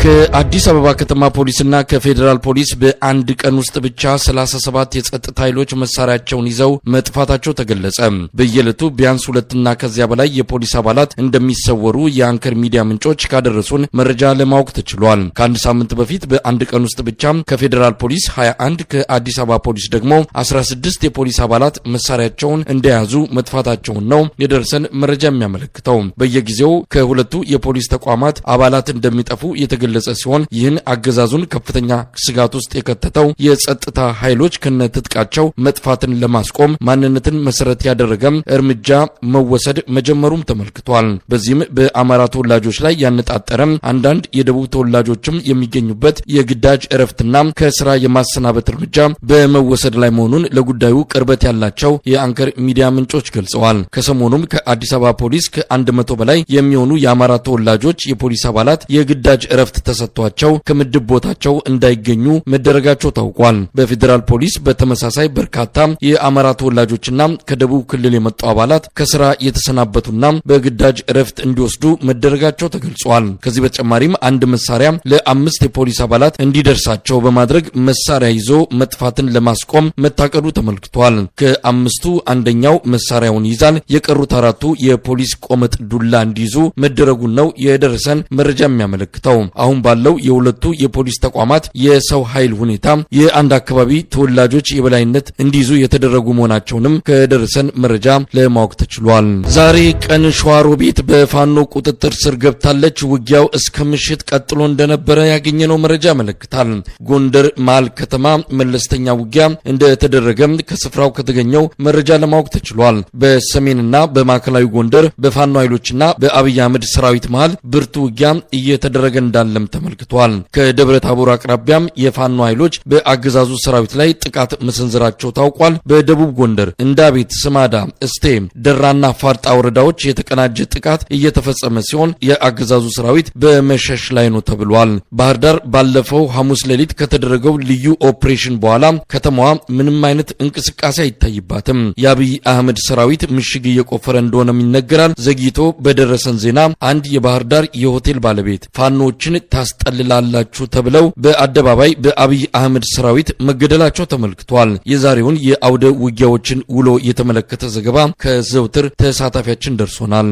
ከአዲስ አበባ ከተማ ፖሊስና ከፌደራል ፖሊስ በአንድ ቀን ውስጥ ብቻ 37 የጸጥታ ኃይሎች መሳሪያቸውን ይዘው መጥፋታቸው ተገለጸ። በየለቱ ቢያንስ 2 እና ከዚያ በላይ የፖሊስ አባላት እንደሚሰወሩ የአንከር ሚዲያ ምንጮች ካደረሱን መረጃ ለማወቅ ተችሏል። ከአንድ ሳምንት በፊት በአንድ ቀን ውስጥ ብቻ ከፌደራል ፖሊስ 21 ከአዲስ አበባ ፖሊስ ደግሞ 16 የፖሊስ አባላት መሳሪያቸውን እንደያዙ መጥፋታቸውን ነው የደረሰን መረጃ የሚያመለክተው። በየጊዜው ከሁለቱ የፖሊስ ተቋማት አባላት እንደሚጠፉ የተገለጸ ሲሆን ይህን አገዛዙን ከፍተኛ ስጋት ውስጥ የከተተው የጸጥታ ኃይሎች ከነትጥቃቸው መጥፋትን ለማስቆም ማንነትን መሰረት ያደረገ እርምጃ መወሰድ መጀመሩም ተመልክቷል። በዚህም በአማራ ተወላጆች ላይ ያነጣጠረ አንዳንድ የደቡብ ተወላጆችም የሚገኙበት የግዳጅ እረፍትና ከስራ የማሰናበት እርምጃ በመወሰድ ላይ መሆኑን ለጉዳዩ ቅርበት ያላቸው የአንከር ሚዲያ ምንጮች ገልጸዋል። ከሰሞኑም ከአዲስ አበባ ፖሊስ ከ100 በላይ የሚሆኑ የአማራ ተወላጆች የፖሊስ አባላት የግዳጅ እረፍት ተሰጥቷቸው ከምድብ ቦታቸው እንዳይገኙ መደረጋቸው ታውቋል። በፌደራል ፖሊስ በተመሳሳይ በርካታ የአማራ ተወላጆችና ከደቡብ ክልል የመጡ አባላት ከስራ የተሰናበቱና በግዳጅ እረፍት እንዲወስዱ መደረጋቸው ተገልጿል። ከዚህ በተጨማሪም አንድ መሳሪያ ለ5 የፖሊስ አባላት እንዲደርሳቸው በማድረግ መሳሪያ ይዞ መጥፋትን ለማስቆም መታቀዱ ተመልክቷል። ከ5ቱ አንደኛው መሳሪያውን ይዛል፣ የቀሩት 4ቱ የፖሊስ ቆመጥ ዱላ እንዲይዙ መደረጉን ነው የደረሰን መረጃ የሚያመለክተው። አሁን ባለው የሁለቱ የፖሊስ ተቋማት የሰው ኃይል ሁኔታ የአንድ አካባቢ ተወላጆች የበላይነት እንዲይዙ የተደረጉ መሆናቸውንም ከደረሰን መረጃ ለማወቅ ተችሏል። ዛሬ ቀን ሸዋሮቢት በፋኖ ቁጥጥር ስር ገብታለች። ውጊያው እስከ ምሽት ቀጥሎ እንደነበረ ያገኘነው መረጃ ያመለክታል። ጎንደር መሃል ከተማ መለስተኛ ውጊያ እንደተደረገ ከስፍራው ከተገኘው መረጃ ለማወቅ ተችሏል። በሰሜንና በማዕከላዊ ጎንደር በፋኖ ኃይሎችና በአብይ አህመድ ሰራዊት መሃል ብርቱ ውጊያ እየተደረገ እንዳለም ተመልክቷል። ከደብረ ታቦር አቅራቢያም የፋኖ ኃይሎች በአገዛዙ ሰራዊት ላይ ጥቃት መሰንዘራቸው ታውቋል። በደቡብ ጎንደር እንዳቤት፣ ስማዳ፣ እስቴ፣ ደራና ፋርጣ ወረዳዎች የተቀናጀ ጥቃት እየተፈጸመ ሲሆን የአገዛዙ ሰራዊት በመሸሽ ላይ ነው ተብሏል። ባህር ዳር ባለፈው ሐሙስ ሌሊት ከተደረገው ልዩ ኦፕሬሽን በኋላ ከተማዋ ምንም አይነት እንቅስቃሴ አይታይባትም። የአብይ አህመድ ሰራዊት ምሽግ እየቆፈረ እንደሆነም ይነገራል። ዘግይቶ በደረሰን ዜና አንድ የባህር ዳር የሆቴል ባለቤት ፋኖችን ታስጠልላላችሁ ተብለው በአደባባይ በአብይ አህመድ ሰራዊት መገደላቸው ተመልክቷል። የዛሬውን የአውደ ውጊያዎችን ውሎ የተመለከተ ዘገባ ከዘውትር ተሳታፊያችን ደርሶናል።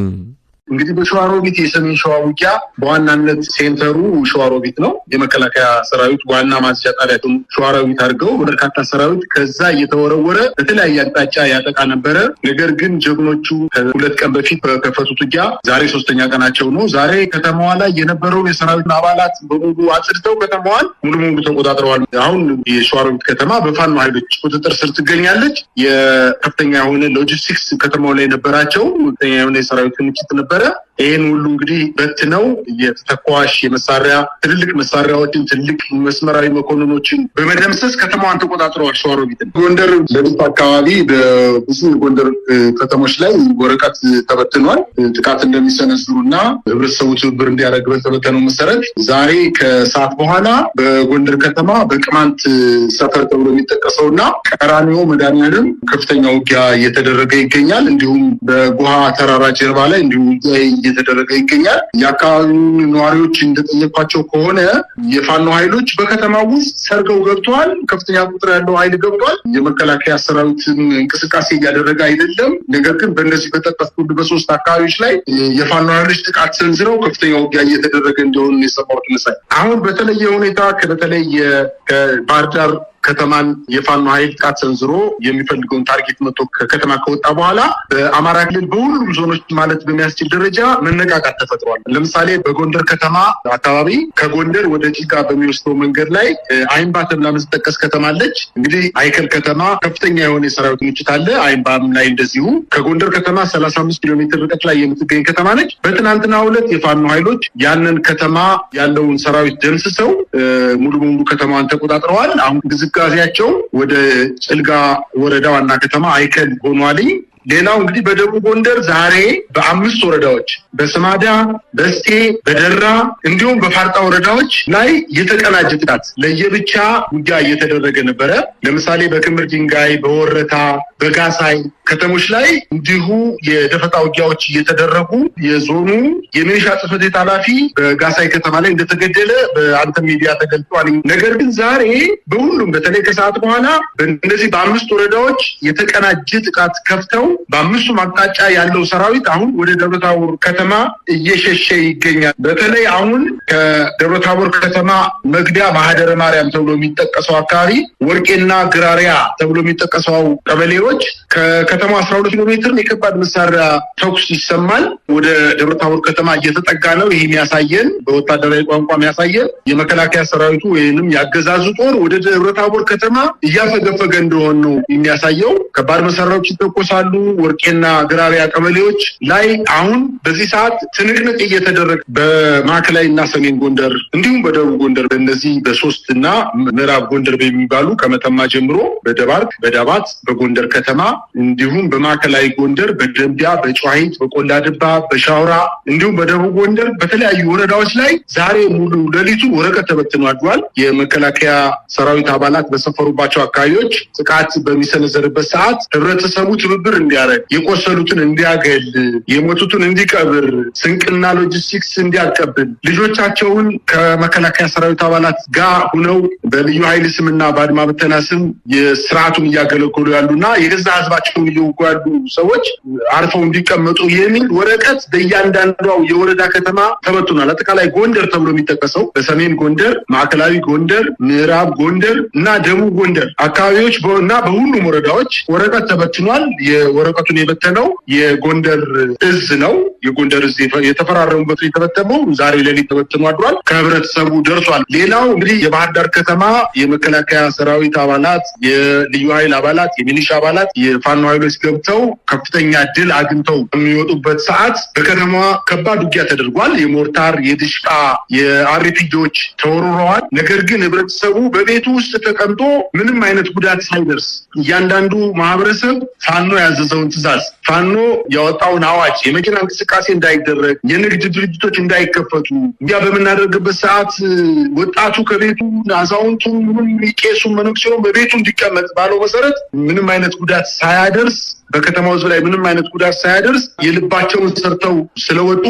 እንግዲህ በሸዋሮቢት የሰሜን ሸዋ ውጊያ በዋናነት ሴንተሩ ሸዋሮቢት ነው። የመከላከያ ሰራዊት ዋና ማዝዣ ጣቢያቱን ሸዋሮቢት አድርገው በርካታ ሰራዊት ከዛ እየተወረወረ በተለያየ አቅጣጫ ያጠቃ ነበረ። ነገር ግን ጀግኖቹ ከ2 ቀን በፊት በከፈቱት ውጊያ ዛሬ 3ኛ ቀናቸው ነው። ዛሬ ከተማዋ ላይ የነበረውን የሰራዊት አባላት በሙሉ አጽድተው ከተማዋን ሙሉ በሙሉ ተቆጣጥረዋል። አሁን የሸዋሮቢት ከተማ በፋኖ ኃይሎች ቁጥጥር ስር ትገኛለች። የከፍተኛ የሆነ ሎጂስቲክስ ከተማው ላይ ነበራቸው። ከፍተኛ የሆነ የሰራዊት ክምችት ነበረ። ይህን ሁሉ እንግዲህ በትነው የተተኳሽ የመሳሪያ ትልልቅ መሳሪያዎችን ትልልቅ መስመራዊ መኮንኖችን በመደምሰስ ከተማዋን ተቆጣጥረዋል። ሸዋሮቢትን ጎንደር ለሊት አካባቢ በብዙ ጎንደር ከተሞች ላይ ወረቀት ተበትኗል። ጥቃት እንደሚሰነዝሩና ህብረተሰቡ ትብብር እንዲያደርግ በተበተነው መሰረት ዛሬ ከሰዓት በኋላ በጎንደር ከተማ በቅማንት ሰፈር ተብሎ የሚጠቀሰውና ቀራኒዮ መድኃኔዓለም ከፍተኛ ውጊያ እየተደረገ ይገኛል። እንዲሁም በጉሃ ተራራ ጀርባ ላይ እንዲሁም እየተደረገ ይገኛል። የአካባቢውን ነዋሪዎች እንደጠየቋቸው ከሆነ የፋኖ ኃይሎች በከተማ ውስጥ ሰርገው ገብተዋል። ከፍተኛ ቁጥር ያለው ኃይል ገብቷል። የመከላከያ ሰራዊትን እንቅስቃሴ እያደረገ አይደለም። ነገር ግን በእነዚህ በጠቀስኩት በ3 አካባቢዎች ላይ የፋኖ ኃይሎች ጥቃት ሰንዝረው ከፍተኛ ውጊያ እየተደረገ እንደሆነ የሰማሁት መሳይ አሁን በተለየ ሁኔታ በተለይ ከባህር ዳር ከተማን የፋኖ ኃይል ጥቃት ሰንዝሮ የሚፈልገውን ታርጌት መጥቶ ከከተማ ከወጣ በኋላ በአማራ ክልል በሁሉም ዞኖች ማለት በሚያስችል ደረጃ መነቃቃት ተፈጥሯል። ለምሳሌ በጎንደር ከተማ አካባቢ ከጎንደር ወደ ጂጋ በሚወስደው መንገድ ላይ አይምባ ተብላ የምትጠቀስ ከተማ አለች። እንግዲህ አይከል ከተማ ከፍተኛ የሆነ የሰራዊት ምችት አለ። አይምባም ላይ እንደዚሁ ከጎንደር ከተማ 35 ኪሎ ሜትር ርቀት ላይ የምትገኝ ከተማ ነች። በትናንትናው ዕለት የፋኖ ኃይሎች ያንን ከተማ ያለውን ሰራዊት ደምስሰው ሙሉ በሙሉ ከተማዋን ተቆጣጥረዋል። አሁን እንቅስቃሴያቸው ወደ ጭልጋ ወረዳ ዋና ከተማ አይከል ሆኗል። ሌላው እንግዲህ በደቡብ ጎንደር ዛሬ በ5 ወረዳዎች በስማዳ፣ በስቴ፣ በደራ እንዲሁም በፋርጣ ወረዳዎች ላይ የተቀናጀ ጥቃት ለየብቻ ውጊያ እየተደረገ ነበረ። ለምሳሌ በክምር ድንጋይ፣ በወረታ፣ በጋሳይ ከተሞች ላይ እንዲሁ የደፈጣ ውጊያዎች እየተደረጉ የዞኑ የሚሊሻ ጽሕፈት ቤት ኃላፊ በጋሳይ ከተማ ላይ እንደተገደለ በአንተ ሚዲያ ተገልጿል። ነገር ግን ዛሬ በሁሉም በተለይ ከሰዓት በኋላ በእነዚህ በአምስት ወረዳዎች የተቀናጀ ጥቃት ከፍተው በአምስቱም አቅጣጫ ያለው ሰራዊት አሁን ወደ ደብረታቦር ከተማ እየሸሸ ይገኛል። በተለይ አሁን ከደብረታቦር ከተማ መግቢያ ማህደረ ማርያም ተብሎ የሚጠቀሰው አካባቢ ወርቄና ግራሪያ ተብሎ የሚጠቀሰው ቀበሌዎች ከከተማ 12 ኪሎ ሜትር የከባድ መሳሪያ ተኩስ ይሰማል። ወደ ደብረታቦር ከተማ እየተጠጋ ነው። ይህ የሚያሳየን በወታደራዊ ቋንቋ የሚያሳየን የመከላከያ ሰራዊቱ ወይንም ያገዛዙ ጦር ወደ ደብረታቦር ከተማ እያፈገፈገ እንደሆነ ነው የሚያሳየው። ከባድ መሳሪያዎች ይተኮሳሉ። ወርቄና ግራሪያ ቀበሌዎች ላይ አሁን በዚህ ሰዓት ትንቅንቅ እየተደረገ በማዕከላዊና ሰሜን ጎንደር እንዲሁም በደቡብ ጎንደር በእነዚህ በሶስትና ምዕራብ ጎንደር በሚባሉ ከመተማ ጀምሮ በደባርቅ፣ በዳባት፣ በጎንደር ከተማ እንዲሁም በማዕከላዊ ጎንደር በደንቢያ፣ በጨዋሂት፣ በቆላድባ፣ በሻውራ እንዲሁም በደቡብ ጎንደር በተለያዩ ወረዳዎች ላይ ዛሬ ሙሉ ሌሊቱ ወረቀት ተበትኖ አድሯል። የመከላከያ ሰራዊት አባላት በሰፈሩባቸው አካባቢዎች ጥቃት በሚሰነዘርበት ሰዓት ህብረተሰቡ ትብብር እንዲያደርግ፣ የቆሰሉትን እንዲያገል፣ የሞቱትን እንዲቀብር፣ ስንቅና ሎጂስቲክስ እንዲያቀብል፣ ልጆቻቸውን ከመከላከያ ሰራዊት አባላት ጋር ሁነው በልዩ ኃይል ስምና በአድማ ብተና ስም የስርዓቱን እያገለገሉ ያሉና የገዛ ህዝባቸውን እየወጉ ያሉ ሰዎች አርፈው እንዲቀመጡ የሚል ወረቀት በእያንዳንዷ የወረዳ ከተማ ተበትኗል። አጠቃላይ ጎንደር ተብሎ የሚጠቀሰው በሰሜን ጎንደር፣ ማዕከላዊ ጎንደር፣ ምዕራብ ጎንደር እና ደቡብ ጎንደር አካባቢዎች እና በሁሉም ወረዳዎች ወረቀት ተበትኗል። የወረቀቱን የበተነው የጎንደር እዝ ነው። የጎንደር እዝ የተፈራረሙበት የተበተነው ዛሬ ሌሊት ተበትኖ አድሯል። ከህብረተሰቡ ደርሷል። ሌላው እንግዲህ የባህር ዳር ከተማ የመከላከያ ሰራዊት አባላት፣ የልዩ ኃይል አባላት፣ የሚሊሻ አባላት፣ የፋኖ ኃይሎች ገብተው ከፍተኛ ድል አግኝተው የሚወጡበት ሰዓት በከተማዋ ከባድ ውጊያ ተደርጓል። የሞርታር፣ የድሽቃ፣ የአርፒጂዎች ተወርረዋል። ነገር ግን ህብረተሰቡ በቤቱ ውስጥ ተቀምጦ ምንም አይነት ጉዳት ሳይደርስ እያንዳንዱ ማህበረሰብ ፋኖ ያዘዘውን ትዕዛዝ፣ ፋኖ ያወጣውን አዋጅ የመኪና እንቅስቃሴ እንዳይደረግ፣ የንግድ ድርጅቶች እንዳይከፈቱ ያ በምናደርግበት ሰዓት ወጣቱ ከቤቱ፣ አዛውንቱ፣ ቄሱ፣ መነኩሴው በቤቱ እንዲቀመጥ ባለው መሰረት ምንም አይነት ጉዳት ሳያደርስ በከተማው ህዝብ ላይ ምንም አይነት ጉዳት ሳያደርስ የልባቸውን ሰርተው ስለወጡ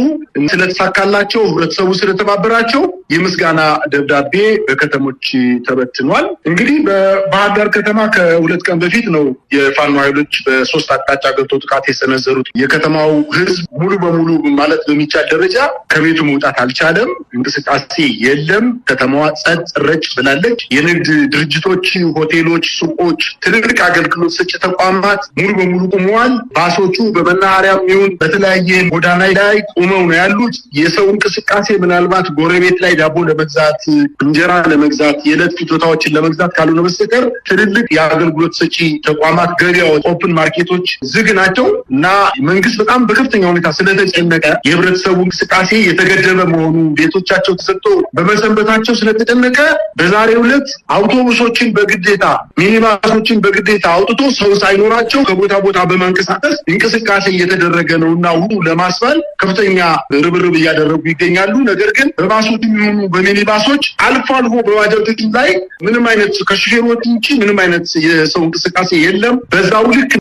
ስለተሳካላቸው ህብረተሰቡ ስለተባበራቸው የምስጋና ደብዳቤ በከተሞች ተበትኗል። እንግዲህ በባህር ዳር ከተማ ከሁለት ቀን በፊት ነው የፋኖ ኃይሎች በሶስት አቅጣጫ ገብተው ጥቃት የሰነዘሩት። የከተማው ህዝብ ሙሉ በሙሉ ማለት በሚቻል ደረጃ ከቤቱ መውጣት አልቻለም። እንቅስቃሴ የለም። ከተማዋ ጸጥ ረጭ ብላለች። የንግድ ድርጅቶች፣ ሆቴሎች፣ ሱቆች፣ ትልልቅ አገልግሎት ሰጪ ተቋማት ሙሉ በሙሉ ቁመዋል። ባሶቹ በመናኸሪያም ይሁን በተለያየ ጎዳና ላይ ቁመው ነው ያሉት። የሰው እንቅስቃሴ ምናልባት ጎረቤት ላይ ዳቦ ለመግዛት፣ እንጀራ ለመግዛት፣ የዕለት ፍጆታዎችን ለመግዛት ካልሆነ በስተቀር ትልልቅ የአገልግሎት ሰጪ ተቋማት፣ ገበያዎች፣ ኦፕን ማርኬቶች ዝግ ናቸው እና መንግስት በጣም በከፍተኛ ሁኔታ ስለተጨነቀ የህብረተሰቡ እንቅስቃሴ የተገደበ መሆኑ ቤቶቻቸው ተሰጥቶ በመሰንበታቸው ስለተጨነቀ በዛሬው ዕለት አውቶቡሶችን በግዴታ ሚኒባሶችን በግዴታ አውጥቶ ሰው ሳይኖራቸው ከቦታ ቦታ በማንቀሳቀስ እንቅስቃሴ እየተደረገ ነው እና ሁሉ ለማስባል ከፍተኛ ርብርብ እያደረጉ ይገኛሉ። ነገር ግን በባሶች የሚሆኑ በሚኒባሶች አልፎ አልፎ በባጃጆች ላይ ምንም አይነት ከሹፌሮች ውጪ ምንም አይነት የሰው እንቅስቃሴ የለም። በዛው ልክ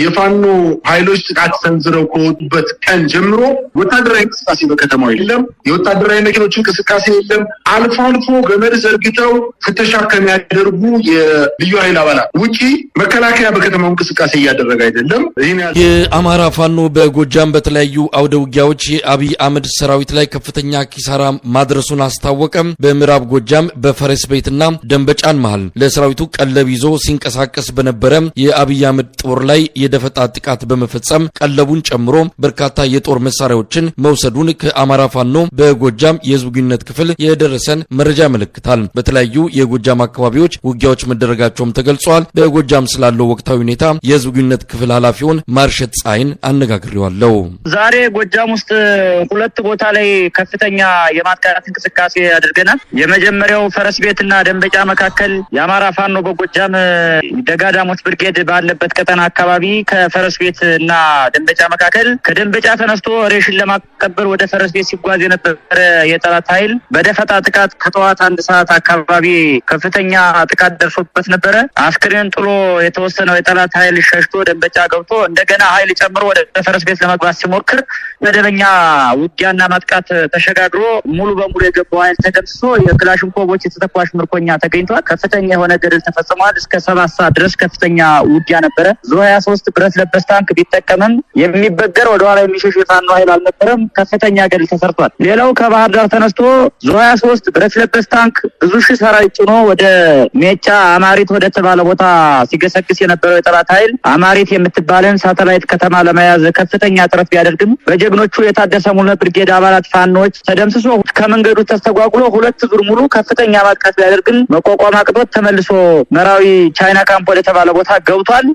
የፋኖ ኃይሎች ጥቃት ሰንዝረው ከወጡበት ቀን ጀምሮ ወታደራዊ እንቅስቃሴ በከተማው የለም። የወታደራዊ መኪኖች እንቅስቃሴ የለም። አልፎ አልፎ ገመድ ዘርግተው ፍተሻ ከሚያደርጉ የልዩ ኃይል አባላት ውጪ መከላከያ በከተማው እንቅስቃሴ እያደረገ አይደለም። የአማራ ፋኖ በጎጃም በተለያዩ አውደ ውጊያዎች የአብይ አህመድ ሰራዊት ላይ ከፍተኛ ኪሳራ ማድረሱን አስታወቀም። በምዕራብ ጎጃም በፈረስ ቤትና ደንበጫን መሃል ለሰራዊቱ ቀለብ ይዞ ሲንቀሳቀስ በነበረ የአብይ አህመድ ጦር ላይ የደፈጣ ጥቃት በመፈጸም ቀለቡን ጨምሮ በርካታ የጦር መሳሪያዎችን መውሰዱን ከአማራ ፋኖ በጎጃም የህዝብ ግንኙነት ክፍል የደረሰን መረጃ ያመለክታል። በተለያዩ የጎጃም አካባቢዎች ውጊያዎች መደረጋቸውም ተገልጿል። በጎጃም ስላለው ወቅታዊ ሁኔታ የህዝብ ግንኙነት ክፍል ኃላፊውን ማርሸት ጻይን አነጋግሬዋለሁ። ዛሬ ጎጃም ውስጥ ሁለት ቦታ ላይ ከፍተኛ የማጥቃት እንቅስቃሴ አድርገናል። የመጀመሪያው ፈረስ ቤትና ደንበጫ መካከል የአማራ ፋኖ በጎጃም ደጋዳሞት ብርጌድ ባለበት ቀጠና አካባቢ ከፈረስ ቤትና ደንበጫ መካከል ከደንበጫ ተነስቶ ሬሽን ለማቀበል ወደ ፈረስ ቤት ሲጓዝ የነበረ የጠላት ኃይል በደፈጣ ጥቃት ከጠዋት 1 ሰዓት አካባቢ ከፍተኛ ጥቃት ደርሶበት ነበረ። አስክሬን ጥሎ የተወሰነው የጠላት ኃይል ሸሽቶ ደንበጫ ደንበጫ ገብቶ እንደገና ኃይል ጨምሮ ወደ ፈረስ ቤት ለመግባት ሲሞክር መደበኛ ውጊያና ማጥቃት ተሸጋግሮ ሙሉ በሙሉ የገባው ኃይል ተደምስሶ የክላሽንኮቮች የተተኳሽ ምርኮኛ ተገኝቷል። ከፍተኛ የሆነ ገድል ተፈጽሟል። እስከ 7 ሰዓት ድረስ ከፍተኛ ውጊያ ነበረ። ዙ23 ብረት ለበስ ታንክ ቢጠቀምም የሚበገር ወደ ኋላ የሚሸሽ የፋኖ ኃይል አልነበረም። ከፍተኛ ገድል ተሰርቷል። ሌላው ከባህር ዳር ተነስቶ ዙ23 ብረት ለበስ ታንክ ብዙ ሺህ ሰራዊት ጭኖ ወደ ሜጫ አማሪት ወደ ተባለ ቦታ ሲገሰግስ የነበረው የጠላት ኃይል አማሪት የምትባለን ሳተላይት ከተማ ለመያዝ ከፍተኛ ጥረት ቢያደርግም በጀግኖቹ የታደሰ ሙሉ ብርጌድ አባላት ፋኖች ተደምስሶ ከመንገዱ ተስተጓጉሎ 2 ዙር ሙሉ ከፍተኛ ማጥቃት ቢያደርግም መቋቋም አቅቶት ተመልሶ መራዊ ቻይና ካምፕ ወደ ተባለ ቦታ ገብቷል።